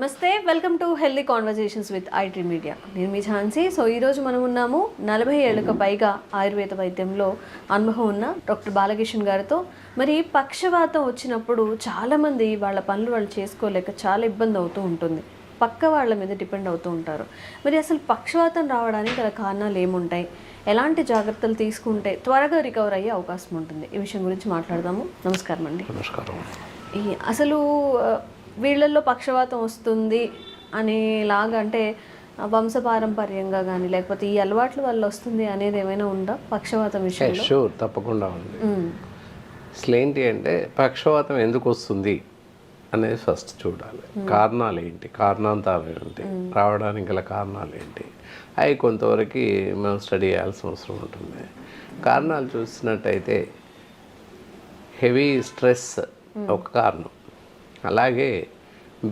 నమస్తే, welcome to healthy conversations with IT media. నేను మీ Jhansi. So ఈరోజు మనం ఉన్నాము 40 ఏళ్లకు పైగా ఆయుర్వేద వైద్యంలో అనుభవం ఉన్న డాక్టర్ బాలకిషన్ గారితో. మరి పక్షవాతం వచ్చినప్పుడు చాలామంది వాళ్ళ పనులు వాళ్ళు చేసుకోలేక చాలా ఇబ్బంది అవుతూ ఉంటుంది, పక్క వాళ్ళ మీద డిపెండ్ అవుతూ ఉంటారు. మరి అసలు పక్షవాతం రావడానికి గల కారణాలు ఏముంటాయి, ఎలాంటి జాగ్రత్తలు తీసుకుంటే త్వరగా రికవర్ అయ్యే అవకాశం ఉంటుంది, ఈ విషయం గురించి మాట్లాడదాము. నమస్కారం అండి. నమస్కారం. అసలు వీళ్ళల్లో పక్షవాతం వస్తుంది అనేలాగా అంటే వంశపారంపర్యంగా కానీ లేకపోతే ఈ అలవాట్ల వల్ల వస్తుంది అనేది ఏమైనా ఉందా పక్షవాతం విషయంలో? షూర్, తప్పకుండా ఉంది. అసలు ఏంటి అంటే పక్షవాతం ఎందుకు వస్తుంది అనేది ఫస్ట్ చూడాలి. కారణాలు ఏంటి, కారణాంతాలు ఏంటి, రావడానికి గల కారణాలు ఏంటి, అవి కొంతవరకు మనం స్టడీ చేయాల్సిన అవసరం ఉంటుంది. కారణాలు చూసినట్టయితే హెవీ స్ట్రెస్ ఒక కారణం, అలాగే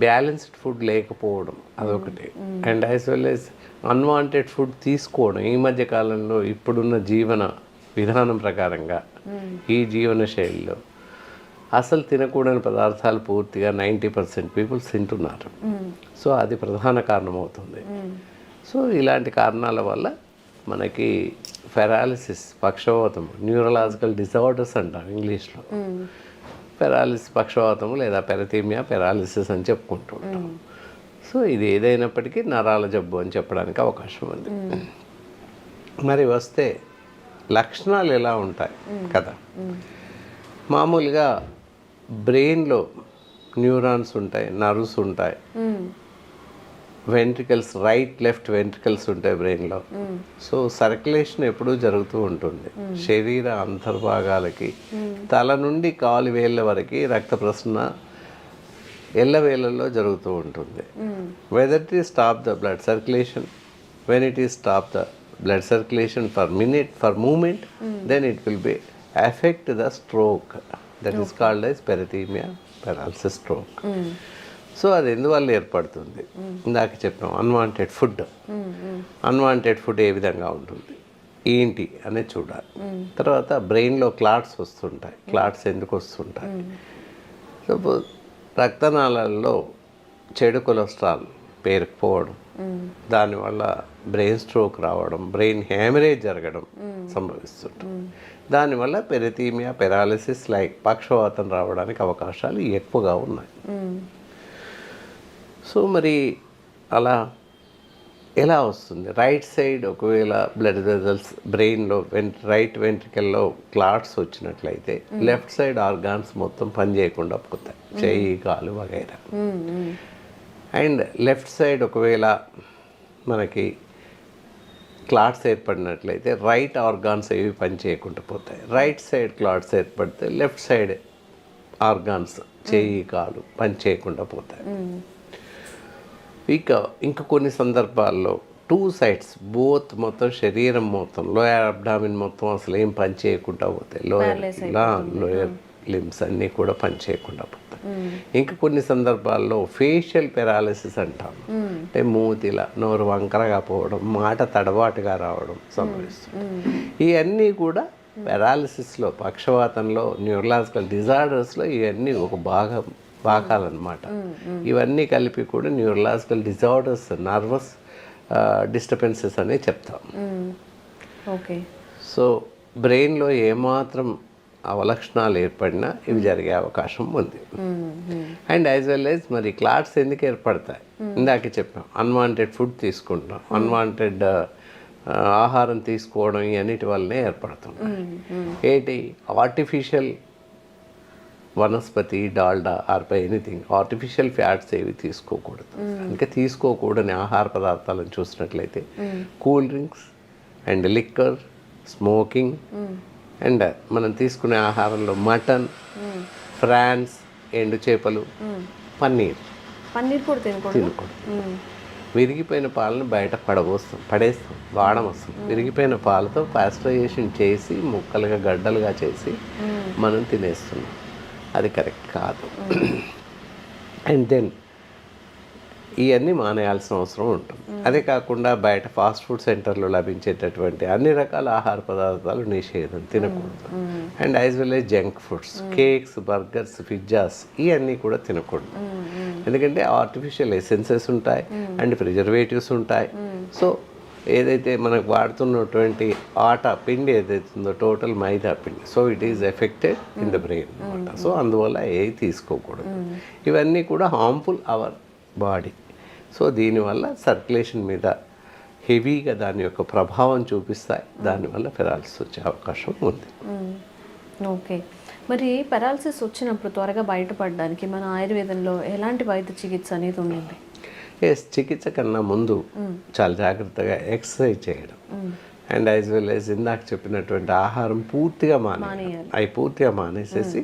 బ్యాలెన్స్డ్ ఫుడ్ లేకపోవడం అదొకటి, and as well as unwanted food తీసుకోవడం. ఈ మధ్య కాలంలో ఇప్పుడున్న జీవన విధానం ప్రకారంగా ఈ జీవన శైలిలో అసలు తినకూడని పదార్థాలు పూర్తిగా 90% పీపుల్స్ తింటున్నారు. సో అది ప్రధాన కారణం అవుతుంది. సో ఇలాంటి కారణాల వల్ల మనకి పెరాలిసిస్, పక్షవాతం, న్యూరలాజికల్ డిజార్డర్స్ అంటాం ఇంగ్లీష్లో. పెరాలిసిస్, పక్షవాతము లేదా పెరథీమియా, పెరాలిసిస్ అని చెప్పుకుంటూ ఉంటాం. సో ఇది ఏదైనప్పటికీ నరాల జబ్బు అని చెప్పడానికి అవకాశం ఉంది. మరి వస్తే లక్షణాలు ఎలా ఉంటాయి కదా. మామూలుగా బ్రెయిన్లో న్యూరాన్స్ ఉంటాయి, నర్వ్స్ ఉంటాయి, వెంట్రికల్స్, రైట్ లెఫ్ట్ వెంట్రికల్స్ ఉంటాయి బ్రెయిన్లో. సో సర్క్యులేషన్ ఎప్పుడూ జరుగుతూ ఉంటుంది. శరీర అంతర్భాగాలకి తల నుండి కాలు వేళ్ళ వరకు రక్త ప్రసరణ ఎల్లవేళల్లో జరుగుతూ ఉంటుంది. Whether it is stop the blood circulation, when it is stop the blood circulation for minute, for moment, then it will be effect the stroke. That is called as పెరథీమియా, పెరాలిసిస్, స్ట్రోక్. సో అది ఎందువల్ల ఏర్పడుతుంది? ఇందాక చెప్పాం unwanted food. Unwanted food ఏ విధంగా ఉంటుంది ఏంటి అనేది చూడాలి. తర్వాత బ్రెయిన్లో క్లాట్స్ వస్తుంటాయి. క్లాట్స్ ఎందుకు వస్తుంటాయి? సపోజ్ రక్తనాళాల్లో చెడు కొలెస్ట్రాల్ పేరుకుపోవడం, దానివల్ల బ్రెయిన్ స్ట్రోక్ రావడం, బ్రెయిన్ హ్యామరేజ్ జరగడం సంభవిస్తుంటుంది. దానివల్ల పెరథీమియా, పెరాలిసిస్ లైక్ పక్షవాతం రావడానికి అవకాశాలు ఎక్కువగా ఉన్నాయి. సో మరి అలా ఎలా వస్తుంది? రైట్ సైడ్ ఒకవేళ బ్లడ్ వెజల్స్ బ్రెయిన్లో రైట్ వెంట్రికల్లో క్లాట్స్ వచ్చినట్లయితే లెఫ్ట్ సైడ్ ఆర్గాన్స్ మొత్తం పనిచేయకుండా పోతాయి, చెయ్యి, కాలు వగైరా. అండ్ లెఫ్ట్ సైడ్ ఒకవేళ మనకి క్లాట్స్ ఏర్పడినట్లయితే రైట్ ఆర్గాన్స్ ఏవి పనిచేయకుండా పోతాయి. రైట్ సైడ్ క్లాట్స్ ఏర్పడితే లెఫ్ట్ సైడ్ ఆర్గాన్స్, చెయ్యి, కాలు పనిచేయకుండా పోతాయి. ఇంకా కొన్ని సందర్భాల్లో 2 sides బోత్, మొత్తం శరీరం మొత్తం, లోయర్ అబ్డామిన్ మొత్తం అసలు ఏం పని చేయకుండా పోతాయి. లోయర్ లిమ్స్ అన్నీ కూడా పని చేయకుండా పోతాయి. ఇంకా కొన్ని సందర్భాల్లో ఫేషియల్ పెరాలిసిస్ అంటాం. అంటే మూతిలా నోరు వంకరగా పోవడం, మాట తడబాటుగా రావడం సంభవిస్తుంది. ఇవన్నీ కూడా పెరాలిసిస్లో, పక్షవాతంలో, న్యూరలాజికల్ డిజార్డర్స్లో ఇవన్నీ ఒక భాగాలన్నమాట. ఇవన్నీ కలిపి కూడా న్యూరలాజికల్ డిజార్డర్స్, నర్వస్ డిస్టర్బెన్సెస్ అనే చెప్తాం. ఓకే. సో బ్రెయిన్లో ఏమాత్రం అవలక్షణాలు ఏర్పడినా ఇవి జరిగే అవకాశం ఉంది. అండ్ యాజ్ వెల్ యాజ్ మరి క్లాట్స్ ఎందుకు ఏర్పడతాయి? ఇందాక చెప్పాం అన్వాంటెడ్ ఫుడ్ తీసుకుంటాం, అన్వాంటెడ్ ఆహారం తీసుకోవడం, ఇవన్నిటి వల్లనే ఏర్పడుతున్నాయి. ఏంటి? ఆర్టిఫిషియల్ వనస్పతి, Dalda or by anything artificial fats ఏవి తీసుకోకూడదు. అందుకే తీసుకోకూడని ఆహార పదార్థాలను చూసినట్లయితే cool drinks and liquor, smoking, and మనం తీసుకునే ఆహారంలో మటన్, ఫ్రాన్స్, ఎండు చేపలు, పన్నీర్ కూడా తినకూడదు. విరిగిపోయిన పాలను బయట పడేస్తాం, వాడడం వస్తుంది. విరిగిపోయిన పాలతో పాస్టరైజేషన్ చేసి ముక్కలుగా, గడ్డలుగా చేసి మనం తినేస్తున్నాం. అది కరెక్ట్ కాదు. అండ్ దెన్ ఇవన్నీ మానేయాల్సిన అవసరం ఉంటుంది. అదే కాకుండా బయట ఫాస్ట్ ఫుడ్ సెంటర్లో లభించేటటువంటి అన్ని రకాల ఆహార పదార్థాలు నిషేధం, తినకూడదు. And as well as junk foods, cakes, burgers, pizzas ఇవన్నీ కూడా తినకూడదు. ఎందుకంటే ఆర్టిఫిషియల్ ఎసెన్సెస్ ఉంటాయి అండ్ ప్రిజర్వేటివ్స్ ఉంటాయి. సో ఏదైతే మనకు వాడుతున్నటువంటి ఆటా పిండి ఏదైతే ఉందో టోటల్ మైదా పిండి, so it is affected in the brain అనమాట. సో అందువల్ల ఏవి తీసుకోకూడదు. ఇవన్నీ కూడా హార్మ్ఫుల్ అవర్ బాడీ. సో దీనివల్ల సర్క్యులేషన్ మీద హెవీగా దాని యొక్క ప్రభావం చూపిస్తాయి. దానివల్ల పెరాలసిస్ వచ్చే అవకాశం ఉంది. ఓకే, మరి పెరాలసిస్ వచ్చినప్పుడు త్వరగా బయటపడడానికి మన ఆయుర్వేదంలో ఎలాంటి వైద్య చికిత్స అనేది ఉండింది? చికిత్స కన్నా ముందు చాలా జాగ్రత్తగా ఎక్సర్సైజ్ చేయడం అండ్ యాజ్ వెల్ యాజ్ ఇందాక చెప్పినటువంటి ఆహారం పూర్తిగా పూర్తిగా మానేసేసి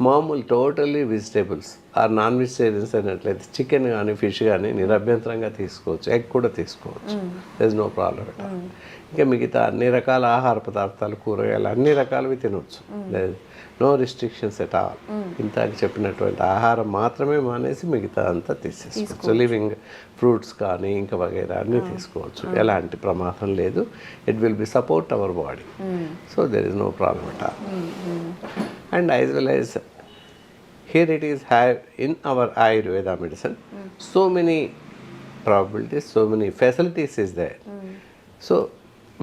మామూలు totally vegetables or non vegetarians అయినట్లయితే చికెన్ కానీ ఫిష్ కానీ నిరభ్యంతరంగా తీసుకోవచ్చు, ఎగ్ కూడా తీసుకోవచ్చు, there is no problem at all. ఇంకా మిగతా అన్ని రకాల ఆహార పదార్థాలు, కూరగాయలు అన్ని రకాలవి తినవచ్చు, నో రిస్ట్రిక్షన్స్ ఎట్ ఆల్. ఇంతకు చెప్పినటువంటి ఆహారం మాత్రమే మానేసి మిగతా అంతా తీసేసుకోవచ్చు. లివింగ్ ఫ్రూట్స్ కానీ ఇంకా వగైరా అన్నీ తీసుకోవచ్చు, ఎలాంటి ప్రమాదం లేదు. It will be support our body, so there is no problem at all. And as well as here it is have in our Ayurveda medicine so many probabilities, so many facilities is there. So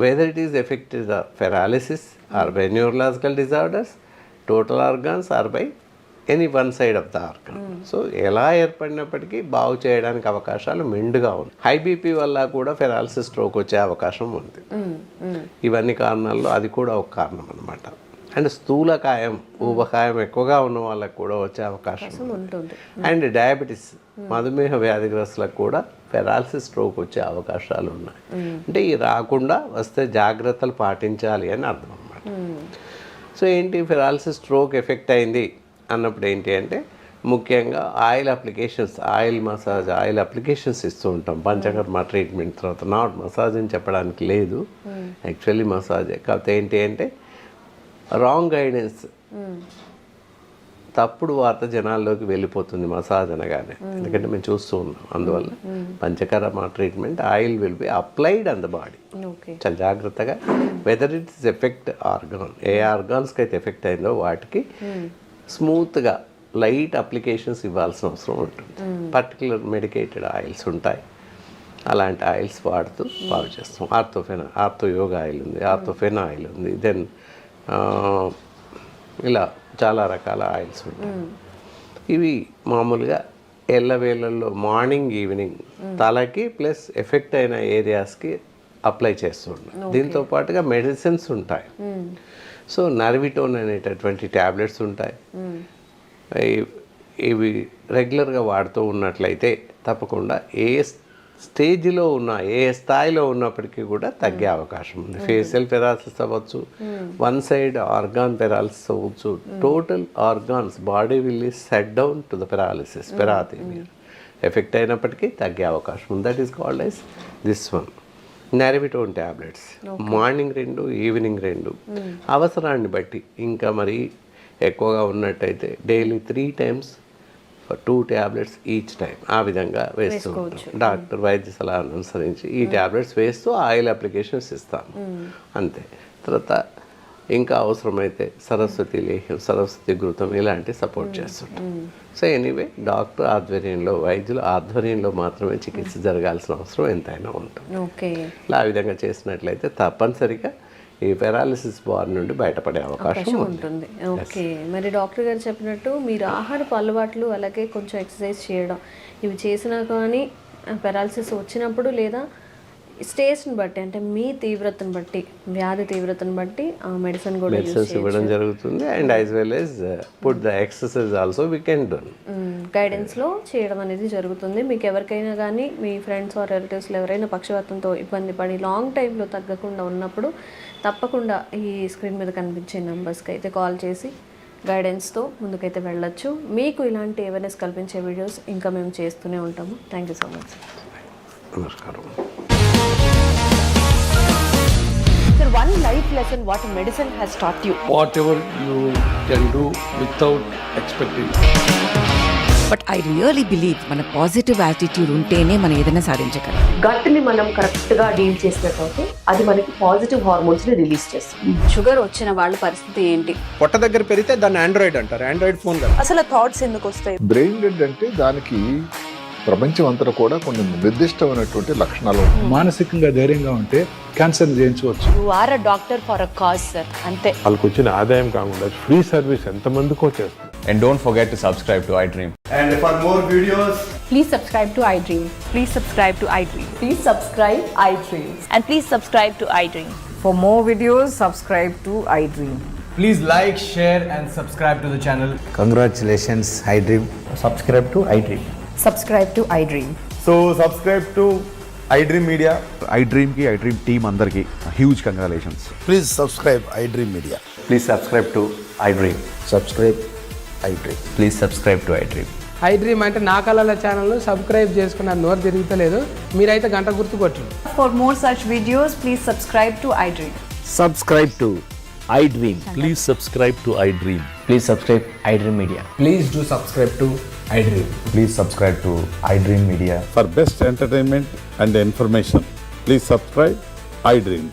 whether it is affected the paralysis or by neurological disorders, total organs or by any one side of the organ. So ఎలా ఏర్పడినప్పటికీ బాగు చేయడానికి అవకాశాలు మెండుగా ఉంది. High BP వల్ల కూడా paralysis, stroke వచ్చే అవకాశం ఉంది. ఇవన్నీ కారణాల్లో అది కూడా ఒక కారణం అన్నమాట. అండ్ స్థూలకాయం, ఊబకాయం ఎక్కువగా ఉన్న వాళ్ళకు కూడా వచ్చే అవకాశం ఉంటుంది. అండ్ డయాబెటీస్, మధుమేహ వ్యాధిగ్రస్తులకు కూడా పెరాలసిస్, స్ట్రోక్ వచ్చే అవకాశాలు ఉన్నాయి. అంటే ఈ రాకుండా వస్తే జాగ్రత్తలు పాటించాలి అని అర్థం అన్నమాట. సో ఏంటి పెరాలసిస్, స్ట్రోక్ ఎఫెక్ట్ అయింది అన్నప్పుడు ఏంటి అంటే ముఖ్యంగా oil applications, oil massage, oil applications ఇస్తూ ఉంటాం పంచకర్మ ట్రీట్మెంట్ తర్వాత. నాట్ మసాజ్ అని చెప్పడానికి లేదు, యాక్చువల్లీ మసాజే. కాకపోతే ఏంటి అంటే రాంగ్ గైడెన్స్, తప్పుడు వార్త జనాల్లోకి వెళ్ళిపోతుంది మసాజ్ అనగానే, ఎందుకంటే మేము చూస్తూ ఉన్నాం. అందువల్ల panchakarma treatment oil will be applied on the body. చాలా జాగ్రత్తగా whether it is effect organ, ఏ ఆర్గాన్స్కి అయితే ఎఫెక్ట్ అయిందో వాటికి స్మూత్గా లైట్ అప్లికేషన్స్ ఇవ్వాల్సిన అవసరం ఉంటుంది. పర్టికులర్ మెడికేటెడ్ ఆయిల్స్ ఉంటాయి, అలాంటి ఆయిల్స్ వాడుతూ బాగు చేస్తాం. ఆర్థో యోగా ఆయిల్ ఉంది, ఆర్థోఫెన్ ఆయిల్ ఉంది, దెన్ ఇలా చాలా రకాల ఆయిల్స్ ఉంటాయి. ఇవి మామూలుగా ఎల్లవేళల్లో మార్నింగ్, ఈవినింగ్ తలకి ప్లస్ ఎఫెక్ట్ అయిన ఏరియాస్కి అప్లై చేస్తూ ఉంటాం. దీంతో పాటుగా మెడిసిన్స్ ఉంటాయి. సో నర్విటోన్ అనేటటువంటి ట్యాబ్లెట్స్ ఉంటాయి. ఇవి రెగ్యులర్గా వాడుతూ ఉన్నట్లయితే తప్పకుండా ఏ స్టేజ్లో ఉన్న, ఏ స్థాయిలో ఉన్నప్పటికీ కూడా తగ్గే అవకాశం ఉంది. ఫేషియల్ పెరాలసిస్ అవ్వచ్చు, వన్ సైడ్ ఆర్గాన్ పెరాలసిస్ అవ్వచ్చు, total organs body will set down to the paralysis, పెరాథీమియా ఎఫెక్ట్ అయినప్పటికీ తగ్గే అవకాశం ఉంది. That is called as this one Nervitone tablets. Morning 2, evening 2, అవసరాన్ని బట్టి. ఇంకా మరి ఎక్కువగా ఉన్నట్టయితే daily 3 times for 2 tablets each time, ఆ విధంగా వేస్తూ ఉంటాం. డాక్టర్ వైద్య సలహాను అనుసరించి ఈ ట్యాబ్లెట్స్ వేస్తూ ఆయిల్ అప్లికేషన్స్ ఇస్తాము, అంతే. తర్వాత ఇంకా అవసరమైతే సరస్వతి లేహ్యం, సరస్వతి ఘృతం ఇలాంటి సపోర్ట్ చేస్తుంటాం. సో ఎనీవే డాక్టర్ ఆధ్వర్యంలో, వైద్యుల ఆధ్వర్యంలో మాత్రమే చికిత్స జరగాల్సిన అవసరం ఎంతైనా ఉంటుంది. ఇలా ఆ విధంగా చేసినట్లయితే తప్పనిసరిగా ఈ పెరాలసిస్ బార్ నుండి బయటపడే అవకాశం ఉంటుంది. ఓకే, మరి డాక్టర్ గారు చెప్పినట్టు మీరు ఆహారపు అలవాట్లు అలాగే కొంచెం ఎక్సర్సైజ్ చేయడం ఇవి చేసినా కానీ పెరాలసిస్ వచ్చినప్పుడు లేదా స్టేజ్ని బట్టి, అంటే మీ తీవ్రతను బట్టి, వ్యాధి తీవ్రతను బట్టి మెడిసిన్ కూడా ఇవ్వడం జరుగుతుంది. And as well as put the exercise also we can do, గైడెన్స్లో చేయడం అనేది జరుగుతుంది. మీకు ఎవరికైనా కానీ మీ ఫ్రెండ్స్ ఆర్ రిలేటివ్స్లో ఎవరైనా పక్షవాతంతో ఇబ్బంది పడి లాంగ్ టైంలో తగ్గకుండా ఉన్నప్పుడు తప్పకుండా ఈ స్క్రీన్ మీద కనిపించే నెంబర్స్కి అయితే కాల్ చేసి గైడెన్స్తో ముందుకైతే వెళ్ళొచ్చు. మీకు ఇలాంటి అవేర్నెస్ కల్పించే వీడియోస్ ఇంకా మేము చేస్తూనే ఉంటాము. Thank you so much. నమస్కారం. Sir, one life lesson what medicine has taught you. Whatever you can do without expecting. But I really believe మన పాజిటివ్ యాటిట్యూడ్ ఉంటేనే మనం ఏదైనా సాధించగలం. గట్ని మనం కరెక్ట్గా డీల్ చేసినట్లయితే అది మనకి పాజిటివ్ హార్మోన్స్ని రిలీజ్ చేస్తుంది. షుగర్ వచ్చిన వాళ్ళ పరిస్థితి ఏంటి? పొట్ట దగ్గర పెరిగితే దాన్ని ఆండ్రాయిడ్ అంటారు, ఆండ్రాయిడ్ ఫోన్ కదా. అసలు థాట్స్ ఎందుకు వస్తాయి? బ్రెయిన్ డెడ్ అంటే దానికి ప్రపంచం అంతా కూడా కొన్ని నిర్దిష్టమైనటువంటి లక్షణాలు ఉంటాయి. మానసికంగా ధైర్యంగా ఉంటే క్యాన్సర్ జయించవచ్చు. You are a doctor for a cause sir, అంతే. వాళ్ళకి వచ్చిన ఆదాయం కాకుండా ఫ్రీ సర్వీస్ ఎంతమందికో చేస్తుంది. And don't forget to subscribe to iDream. And for more videos, Please subscribe to iDream. Please subscribe to iDream. Please subscribe iDream. And please subscribe to iDream. For more videos, subscribe to iDream. please like, share and subscribe to the channel. Congratulations, iDream. Subscribe to iDream. Subscribe to iDream. So subscribe to iDream Media. iDream కి iDream team అందరికి huge congratulations. Please subscribe iDream Media. Please subscribe to iDream. Subscribe iDream. Please subscribe to iDream. iDream అంటే నా కళల ఛానల్ను subscribe చేసుకున్న నోరు తిరుగుతలేదు, మీరైతే గంట గుర్తు కొట్టండి. For more such videos, please subscribe to iDream. Subscribe to iDream. Please subscribe to iDream. Please subscribe iDream Media. Please do subscribe to iDream. Please subscribe to iDream Media. For best entertainment and information, please subscribe iDream.